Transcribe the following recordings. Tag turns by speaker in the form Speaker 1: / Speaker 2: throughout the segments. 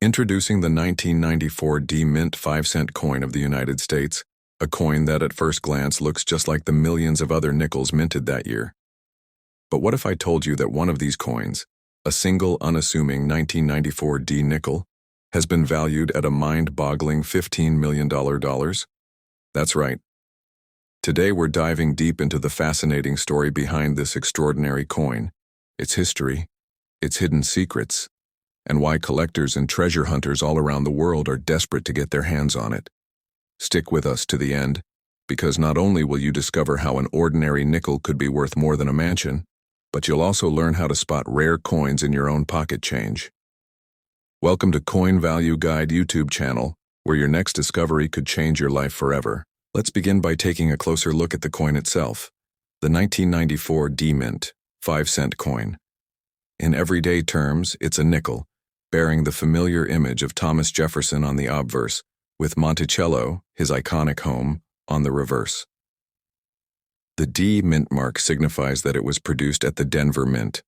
Speaker 1: Introducing the 1994 D-Mint 5-cent coin of the United States, a coin that at first glance looks just like the millions of other nickels minted that year. But what if I told you that one of these coins, a single unassuming 1994 D nickel, has been valued at a mind-boggling $15 million? That's right. Today we're diving deep into the fascinating story behind this extraordinary coin, its history, its hidden secrets, and why collectors and treasure hunters all around the world are desperate to get their hands on it. Stick with us to the end, because not only will you discover how an ordinary nickel could be worth more than a mansion, but you'll also learn how to spot rare coins in your own pocket change. Welcome to Coin Value Guide YouTube channel, where your next discovery could change your life forever. Let's begin by taking a closer look at the coin itself, the 1994 D-Mint 5-cent coin. In everyday terms, it's a nickel, bearing the familiar image of Thomas Jefferson on the obverse, with Monticello, his iconic home, on the reverse. The D mint mark signifies that it was produced at the Denver Mint,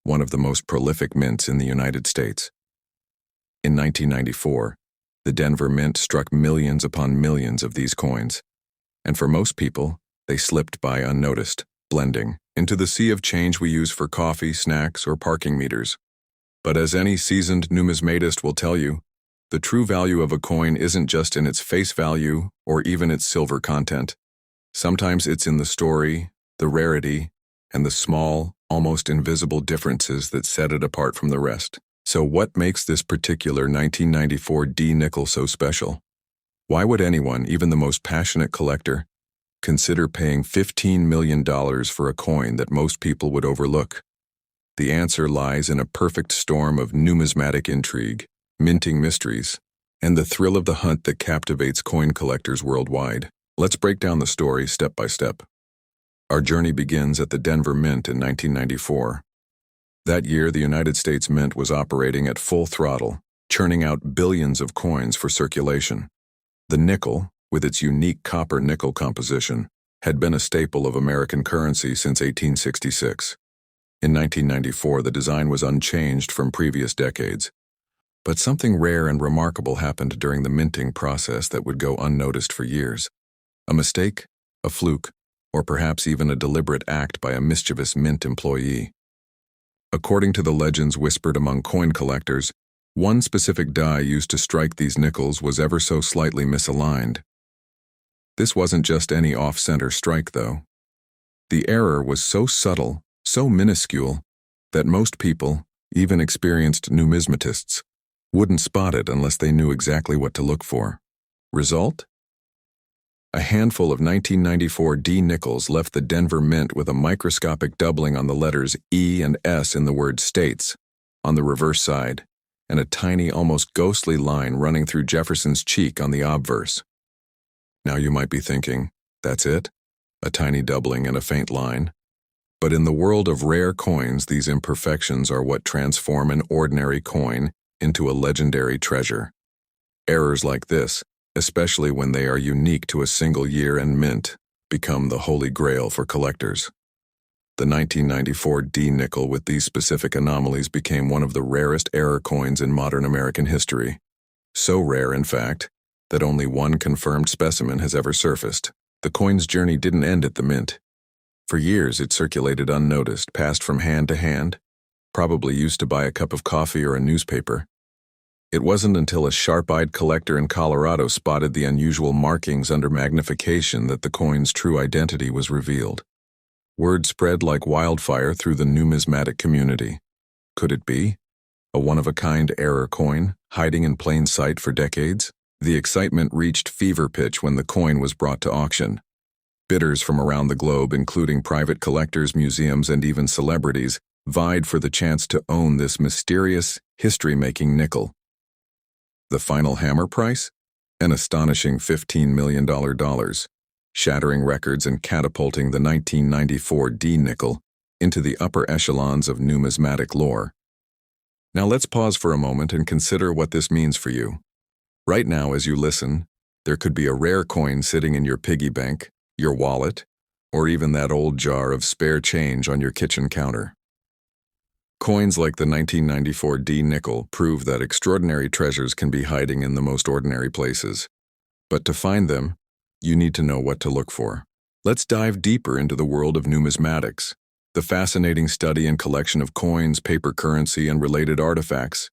Speaker 1: one of the most prolific mints in the United States. In 1994, the Denver Mint struck millions upon millions of these coins, and for most people, they slipped by unnoticed, blending into the sea of change we use for coffee, snacks, or parking meters. But as any seasoned numismatist will tell you, the true value of a coin isn't just in its face value or even its silver content. Sometimes it's in the story, the rarity, and the small, almost invisible differences that set it apart from the rest. So what makes this particular 1994 D nickel so special? Why would anyone, even the most passionate collector, consider paying $15 million for a coin that most people would overlook? The answer lies in a perfect storm of numismatic intrigue, minting mysteries, and the thrill of the hunt that captivates coin collectors worldwide. Let's break down the story step by step. Our journey begins at the Denver Mint in 1994. That year, the United States Mint was operating at full throttle, churning out billions of coins for circulation. The nickel, with its unique copper-nickel composition, had been a staple of American currency since 1866. In 1994, the design was unchanged from previous decades. But something rare and remarkable happened during the minting process that would go unnoticed for years. A mistake, a fluke, or perhaps even a deliberate act by a mischievous mint employee. According to the legends whispered among coin collectors, one specific die used to strike these nickels was ever so slightly misaligned. This wasn't just any off-center strike, though. The error was so subtle, so minuscule, that most people, even experienced numismatists, wouldn't spot it unless they knew exactly what to look for. Result? A handful of 1994 D nickels left the Denver Mint with a microscopic doubling on the letters E and S in the word States, on the reverse side, and a tiny, almost ghostly line running through Jefferson's cheek on the obverse. Now you might be thinking, that's it? A tiny doubling and a faint line? But in the world of rare coins, these imperfections are what transform an ordinary coin into a legendary treasure. Errors like this, especially when they are unique to a single year and mint, become the holy grail for collectors. The 1994 D nickel with these specific anomalies became one of the rarest error coins in modern American history. So rare, in fact, that only one confirmed specimen has ever surfaced. The coin's journey didn't end at the mint. For years, it circulated unnoticed, passed from hand to hand, probably used to buy a cup of coffee or a newspaper. It wasn't until a sharp-eyed collector in Colorado spotted the unusual markings under magnification that the coin's true identity was revealed. Word spread like wildfire through the numismatic community. Could it be a one-of-a-kind error coin, hiding in plain sight for decades? The excitement reached fever pitch when the coin was brought to auction. Bidders from around the globe, including private collectors, museums, and even celebrities, vied for the chance to own this mysterious, history-making nickel. The final hammer price? An astonishing $15 million, shattering records and catapulting the 1994 D nickel into the upper echelons of numismatic lore. Now let's pause for a moment and consider what this means for you. Right now, as you listen, there could be a rare coin sitting in your piggy bank, your wallet, or even that old jar of spare change on your kitchen counter. Coins like the 1994 D nickel prove that extraordinary treasures can be hiding in the most ordinary places. But to find them, you need to know what to look for. Let's dive deeper into the world of numismatics, the fascinating study and collection of coins, paper currency, and related artifacts.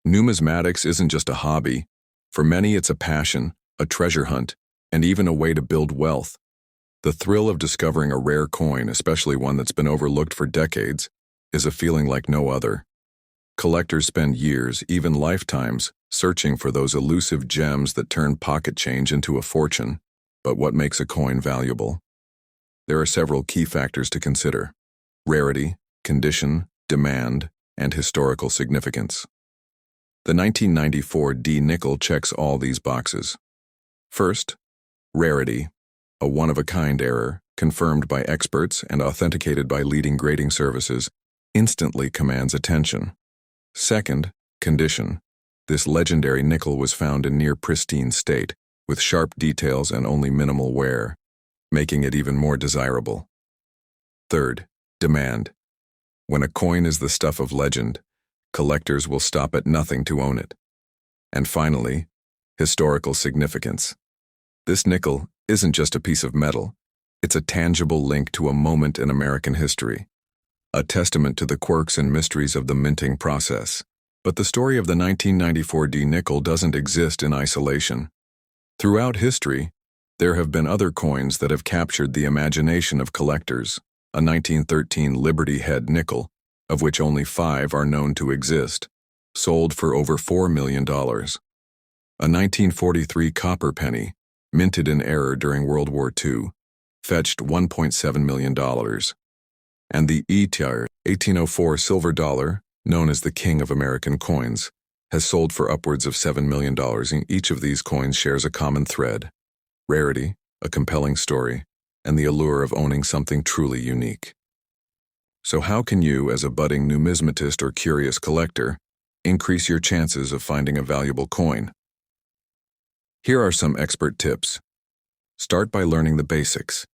Speaker 1: Numismatics isn't just a hobby. For many, it's a passion, a treasure hunt, and even a way to build wealth. The thrill of discovering a rare coin, especially one that's been overlooked for decades, is a feeling like no other. Collectors spend years, even lifetimes, searching for those elusive gems that turn pocket change into a fortune. But what makes a coin valuable? There are several key factors to consider: rarity, condition, demand, and historical significance. The 1994 D nickel checks all these boxes. First, rarity, a one-of-a-kind error, confirmed by experts and authenticated by leading grading services, instantly commands attention. Second, condition. This legendary nickel was found in near pristine state, with sharp details and only minimal wear, making it even more desirable. Third, demand. When a coin is the stuff of legend, collectors will stop at nothing to own it. And finally, historical significance. This nickel isn't just a piece of metal, it's a tangible link to a moment in American history, a testament to the quirks and mysteries of the minting process. But the story of the 1994 D nickel doesn't exist in isolation. Throughout history, there have been other coins that have captured the imagination of collectors. A 1913 Liberty Head nickel, of which only 5 are known to exist, sold for over $4 million. A 1943 copper penny, minted in error during World War II, fetched $1.7 million. And the E-tier 1804 silver dollar, known as the king of American coins, has sold for upwards of $7 million. Each of these coins shares a common thread: rarity, a compelling story, and the allure of owning something truly unique. So how can you, as a budding numismatist or curious collector, increase your chances of finding a valuable coin? Here are some expert tips. Start by learning the basics.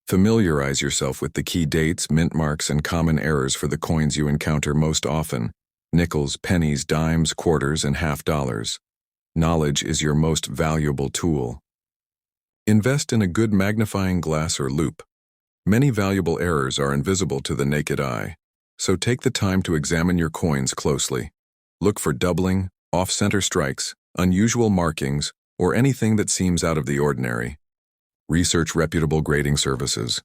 Speaker 1: Familiarize yourself with the key dates, mint marks, and common errors for the coins you encounter most often: nickels, pennies, dimes, quarters, and half dollars. Knowledge is your most valuable tool. Invest in a good magnifying glass or loupe. Many valuable errors are invisible to the naked eye, so take the time to examine your coins closely. Look for doubling, off-center strikes, unusual markings, or anything that seems out of the ordinary. Research reputable grading services.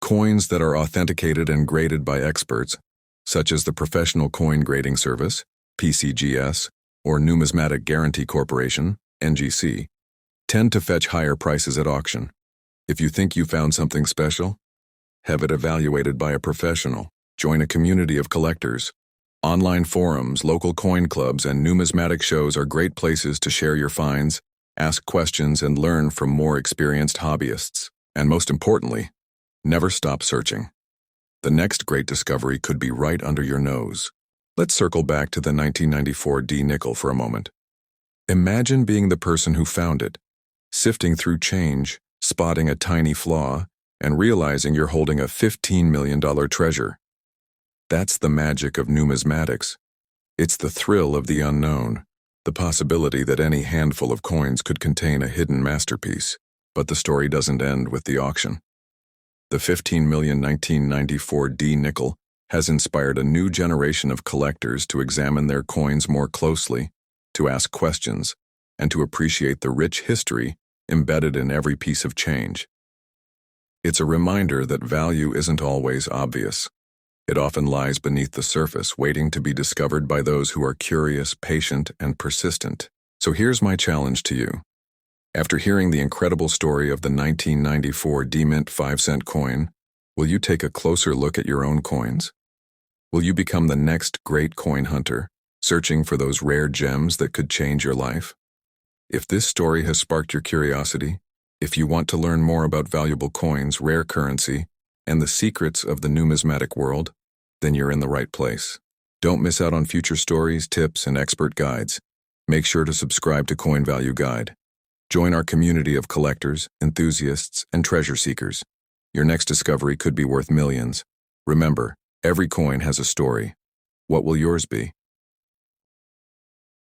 Speaker 1: Coins that are authenticated and graded by experts, such as the Professional Coin Grading Service, PCGS, or Numismatic Guarantee Corporation, NGC, tend to fetch higher prices at auction. If you think you found something special, have it evaluated by a professional. Join a community of collectors. Online forums, local coin clubs, and numismatic shows are great places to share your finds, ask questions, and learn from more experienced hobbyists. And most importantly, never stop searching. The next great discovery could be right under your nose. Let's circle back to the 1994 D nickel for a moment. Imagine being the person who found it, sifting through change, spotting a tiny flaw, and realizing you're holding a $15 million treasure. That's the magic of numismatics. It's the thrill of the unknown, the possibility that any handful of coins could contain a hidden masterpiece. But the story doesn't end with the auction. The $15 million 1994 D nickel has inspired a new generation of collectors to examine their coins more closely, to ask questions, and to appreciate the rich history embedded in every piece of change. It's a reminder that value isn't always obvious. It often lies beneath the surface, waiting to be discovered by those who are curious, patient, and persistent. So here's my challenge to you. After hearing the incredible story of the 1994 D-Mint 5-cent coin, will you take a closer look at your own coins? Will you become the next great coin hunter, searching for those rare gems that could change your life? If this story has sparked your curiosity, if you want to learn more about valuable coins, rare currency, and the secrets of the numismatic world, then you're in the right place. Don't miss out on future stories, tips, and expert guides. Make sure to subscribe to Coin Value Guide. Join our community of collectors, enthusiasts, and treasure seekers. Your next discovery could be worth millions. Remember, Every coin has a story. What will yours be?